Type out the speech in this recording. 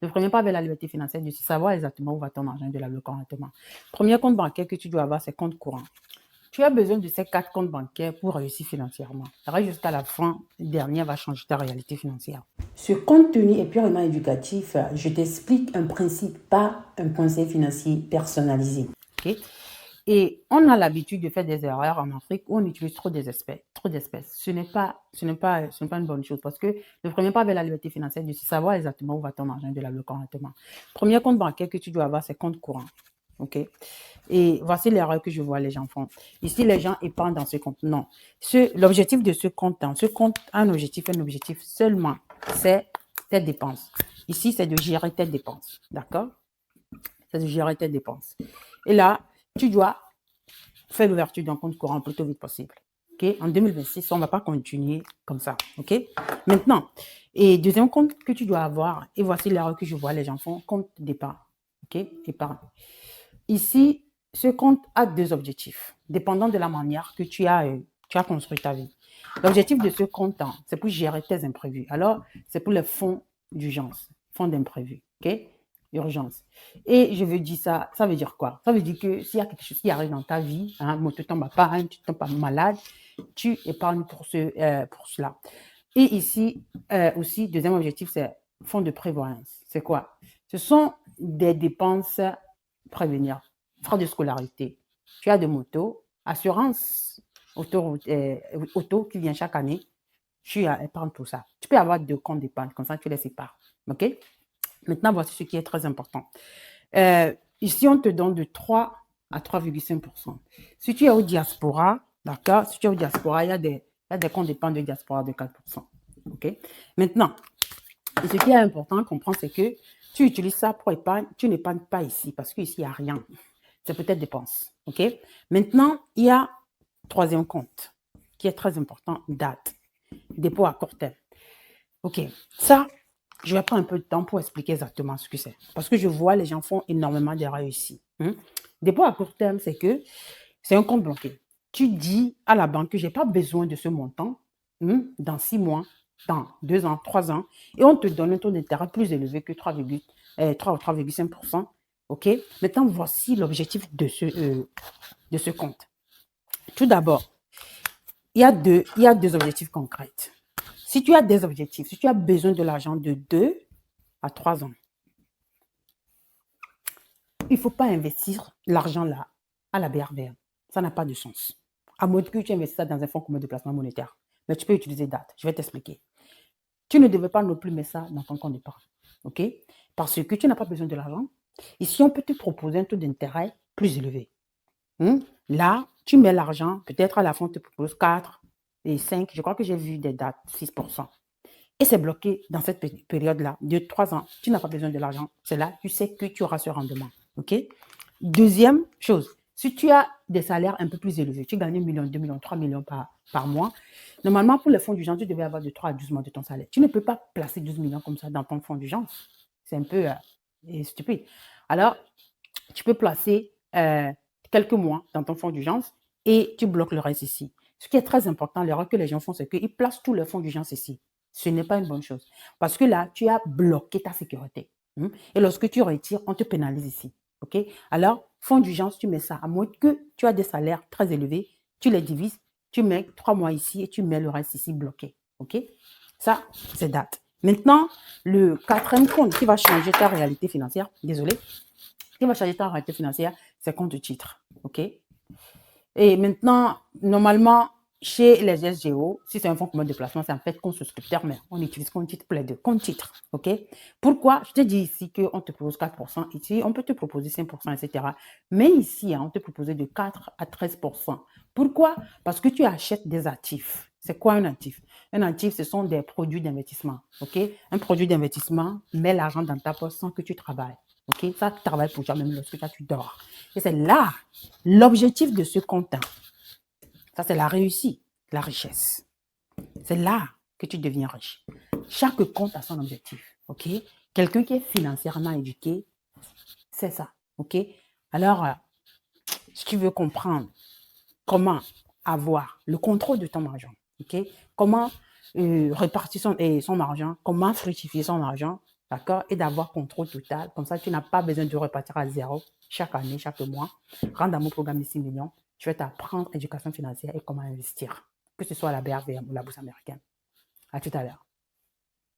Le premier pas vers la liberté financière, c'est de savoir exactement où va ton argent, de l'allouer correctement. Premier compte bancaire que tu dois avoir, c'est compte courant. Tu as besoin de ces 4 comptes bancaires pour réussir financièrement. Jusqu'à la fin, le dernier va changer ta réalité financière. Ce compte tenu est purement éducatif. Je t'explique un principe, pas un conseil financier personnalisé. Okay? Et on a l'habitude de faire des erreurs en Afrique où on utilise trop d'espèces. Ce n'est pas une bonne chose parce que le premier pas vers la liberté financière, c'est de savoir exactement où va ton argent, de l'allouer correctement. Premier compte bancaire que tu dois avoir, c'est compte courant. OK? Et voici l'erreur que je vois les gens font. Ici, les gens épargnent dans ce compte. Non. L'objectif de ce compte a un objectif seulement, c'est tes dépenses. Ici, c'est de gérer tes dépenses. D'accord? C'est de gérer tes dépenses. Et là, tu dois faire l'ouverture d'un compte courant le plus vite possible. Okay? En 2026, on ne va pas continuer comme ça. Okay? Maintenant, et deuxième compte que tu dois avoir, et voici l'erreur que je vois les gens font, compte d'épargne. Okay? Épargne. Ici, ce compte a 2 objectifs, dépendant de la manière que tu as construit ta vie. L'objectif de ce compte, c'est pour gérer tes imprévus. Alors, c'est pour les fonds d'urgence, fonds d'imprévus. OK? Urgence. Et je veux dire ça veut dire quoi? Ça veut dire que s'il y a quelque chose qui arrive dans ta vie, tu tombes pas, tu tombes pas malade, tu épargnes pour cela. Et ici, aussi, deuxième objectif, c'est fonds de prévoyance. C'est quoi? Ce sont des dépenses prévenir, frais de scolarité. Tu as de motos, assurance auto qui vient chaque année, tu épargnes tout ça. Tu peux avoir 2 comptes d'épargne, comme ça tu les sépares. OK? Maintenant, voici ce qui est très important. Ici, on te donne de 3 à 3,5%. Si tu es au diaspora, d'accord? Si tu es au diaspora, il y a des comptes d'épargne de diaspora de 4%. OK? Maintenant, ce qui est important à comprendre, c'est que tu utilises ça pour épargne, tu n'épargnes pas ici, parce qu'ici, il n'y a rien. C'est peut-être dépense. OK? Maintenant, il y a troisième compte, qui est très important, date. Dépôt à court terme. OK. Ça, je vais prendre un peu de temps pour expliquer exactement ce que c'est. Parce que je vois les gens font énormément d'erreurs ici. Dépôt à court terme, c'est que c'est un compte bloqué. Tu dis à la banque que je n'ai pas besoin de ce montant dans 6 mois, dans 2 ans, 3 ans, et on te donne un taux d'intérêt plus élevé que 3 ou 3,5%. OK? Maintenant, voici l'objectif de ce compte. Tout d'abord, il y a deux objectifs concrets. Si tu as des objectifs, si tu as besoin de l'argent de 2 à 3 ans, il ne faut pas investir l'argent là à la BRVM. Ça n'a pas de sens. À moins que tu investisses ça dans un fonds commun de placement monétaire. Mais tu peux utiliser date. Je vais t'expliquer. Tu ne devais pas non plus mettre ça dans ton compte d'épargne. OK? Parce que tu n'as pas besoin de l'argent. Ici, on peut te proposer un taux d'intérêt plus élevé. Là, tu mets l'argent, peut-être à la fin, on te propose 4 et 5. Je crois que j'ai vu des dates, 6%. Et c'est bloqué dans cette période-là, de 3 ans. Tu n'as pas besoin de l'argent. C'est là, tu sais que tu auras ce rendement. OK? Deuxième chose, si tu as des salaires un peu plus élevés, tu gagnes 1 million, 2 millions, 3 millions par mois, normalement, pour les fonds d'urgence, tu devais avoir de 3 à 12 mois de ton salaire. Tu ne peux pas placer 12 millions comme ça dans ton fonds d'urgence. C'est un peu stupide. Alors, tu peux placer quelques mois dans ton fonds d'urgence et tu bloques le reste ici. Ce qui est très important, l'erreur que les gens font, c'est qu'ils placent tous leurs fonds d'urgence ici. Ce n'est pas une bonne chose. Parce que là, tu as bloqué ta sécurité. Et lorsque tu retires, on te pénalise ici. OK? Alors, fonds d'urgence, tu mets ça. À moins que tu as des salaires très élevés, tu les divises, tu mets 3 mois ici et tu mets le reste ici bloqué. OK? Ça, c'est date. Maintenant, le quatrième compte qui va changer ta réalité financière, désolé, qui va changer ta réalité financière, c'est compte titre. OK? Et maintenant, normalement, chez les SGO, si c'est un fonds commun de placement, c'est en fait compte souscripteur, mais on utilise compte titre pour les deux. Compte titre. OK? Pourquoi? Je te dis ici qu'on te propose 4%. Ici, on peut te proposer 5%, etc. Mais ici, on te propose de 4 à 13%. Pourquoi? Parce que tu achètes des actifs. C'est quoi un actif? Un actif, ce sont des produits d'investissement. OK? Un produit d'investissement met l'argent dans ta poche sans que tu travailles. OK? Ça travaille pour toi même lorsque tu dors. Et c'est là l'objectif de ce compte. Ça, c'est la réussite, la richesse. C'est là que tu deviens riche. Chaque compte a son objectif. OK? Quelqu'un qui est financièrement éduqué, c'est ça. OK? Alors, si tu veux comprendre comment avoir le contrôle de ton argent, OK? Comment répartir son argent, comment fructifier son argent, d'accord, et d'avoir contrôle total. Comme ça, tu n'as pas besoin de repartir à zéro chaque année, chaque mois. Rentre dans mon programme de 6 millions. Je vais t'apprendre éducation financière et comment investir, que ce soit à la BRVM ou la bourse américaine. À tout à l'heure.